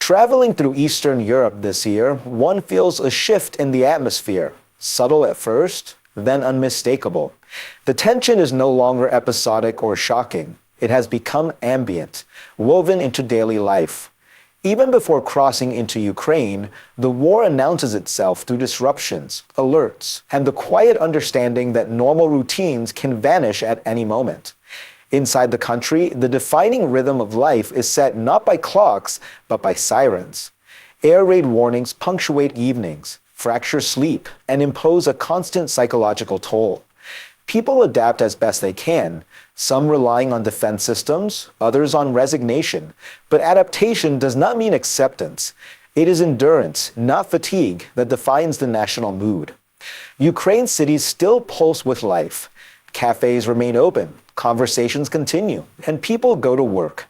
Traveling through Eastern Europe this year, one feels a shift in the atmosphere, subtle at first, then unmistakable. The tension is no longer episodic or shocking. It has become ambient, woven into daily life. Even before crossing into Ukraine, the war announces itself through disruptions, alerts, and the quiet understanding that normal routines can vanish at any moment. Inside the country, the defining rhythm of life is set not by clocks, but by sirens. Air raid warnings punctuate evenings, fracture sleep, and impose a constant psychological toll. People adapt as best they can, some relying on defense systems, others on resignation. But adaptation does not mean acceptance. It is endurance, not fatigue, that defines the national mood. Ukraine's cities still pulse with life. Cafes remain open, conversations continue, and people go to work.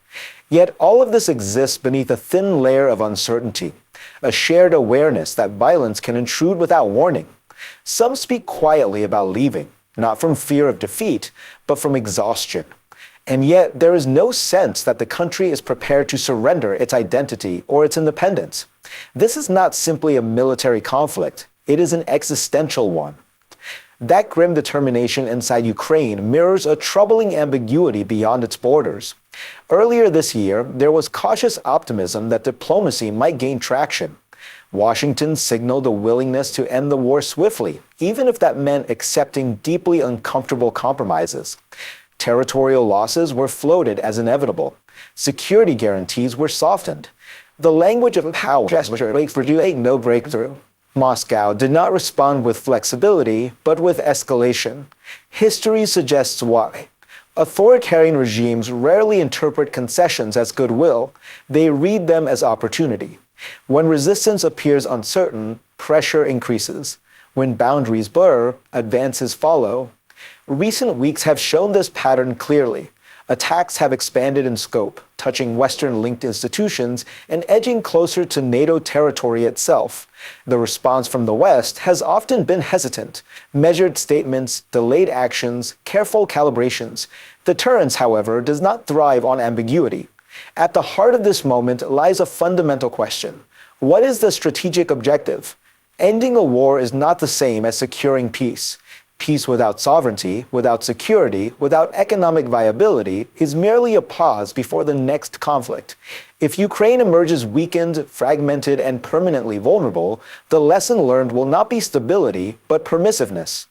Yet all of this exists beneath a thin layer of uncertainty, a shared awareness that violence can intrude without warning. Some speak quietly about leaving, not from fear of defeat, but from exhaustion. And yet there is no sense that the country is prepared to surrender its identity or its independence. This is not simply a military conflict, it is an existential one. That grim determination inside Ukraine mirrors a troubling ambiguity beyond its borders. Earlier this year, there was cautious optimism that diplomacy might gain traction. Washington signaled a willingness to end the war swiftly, even if that meant accepting deeply uncomfortable compromises. Territorial losses were floated as inevitable. Security guarantees were softened. The language of power ain't no breakthrough. Moscow did not respond with flexibility, but with escalation. History suggests why. Authoritarian regimes rarely interpret concessions as goodwill, they read them as opportunity. When resistance appears uncertain, pressure increases. When boundaries blur, advances follow. Recent weeks have shown this pattern clearly. Attacks have expanded in scope, touching Western-linked institutions and edging closer to NATO territory itself. The response from the West has often been hesitant, measured statements, delayed actions, careful calibrations. Deterrence, however, does not thrive on ambiguity. At the heart of this moment lies a fundamental question. What is the strategic objective? Ending a war is not the same as securing peace. Peace without sovereignty, without security, without economic viability is merely a pause before the next conflict. If Ukraine emerges weakened, fragmented, and permanently vulnerable, the lesson learned will not be stability, but permissiveness.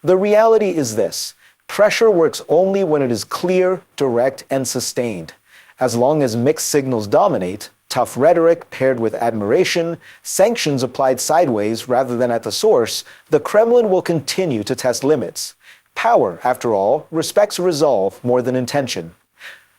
The reality is this: pressure works only when it is clear, direct, and sustained. As long as mixed signals dominate, tough rhetoric paired with admiration, sanctions applied sideways rather than at the source, the Kremlin will continue to test limits. Power, after all, respects resolve more than intention.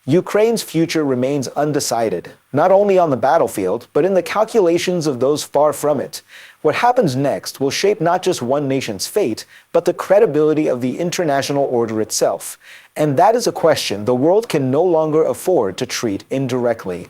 Ukraine's future remains undecided, not only on the battlefield, but in the calculations of those far from it. What happens next will shape not just one nation's fate, but the credibility of the international order itself. And that is a question the world can no longer afford to treat indirectly.